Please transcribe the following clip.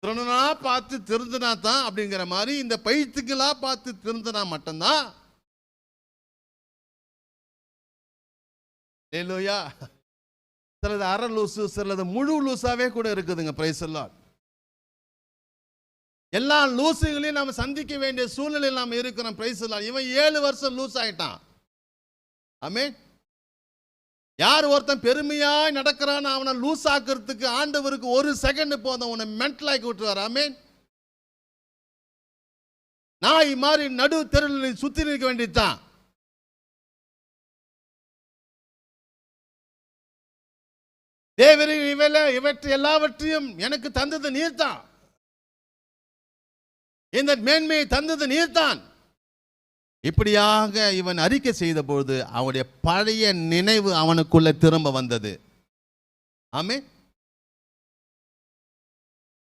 திருடனா பார்த்து திருந்தினா தான் அப்படிங்கிற மாதிரி இந்த பைத்தியங்களா பார்த்து திருந்தினா மட்டும்தான். இல்லையா? சிலது அரை லூசு, சிலது முழு லூசாவே கூட இருக்குதுங்க. பிரைஸ் எல்லாம். எல்லா லூசுகளையும் நம்ம சந்திக்க வேண்டிய சூழ்நிலையில் நாம் இருக்கிறோம். பிரைஸ் எல்லாம். இவன் 7 வருஷம் லூஸ் ஆயிட்டான். ஆமென். யார் ஒருத்தன் பெருமையாய் நடக்கிறான் அவனை லூஸ் ஆக்கிறதுக்கு ஆண்டவருக்கு 1 செகண்ட் போதும், அவனை மென்டலாக்கி விட்டுருவார். ஆமென். நாய் மாதிரி நடு தெருவில் சுத்தி நிற்க வேண்டியதுதான். தேவரீர் இவற்றை எல்லாவற்றையும் எனக்கு தந்தது நீர்தான், இந்த மேன்மையை தந்தது நீர்தான். இப்படியாக இவன் அறிக்கை செய்த பொழுது அவனுடைய பழைய நினைவு அவனுக்குள்ள திரும்ப வந்தது. ஆமென்.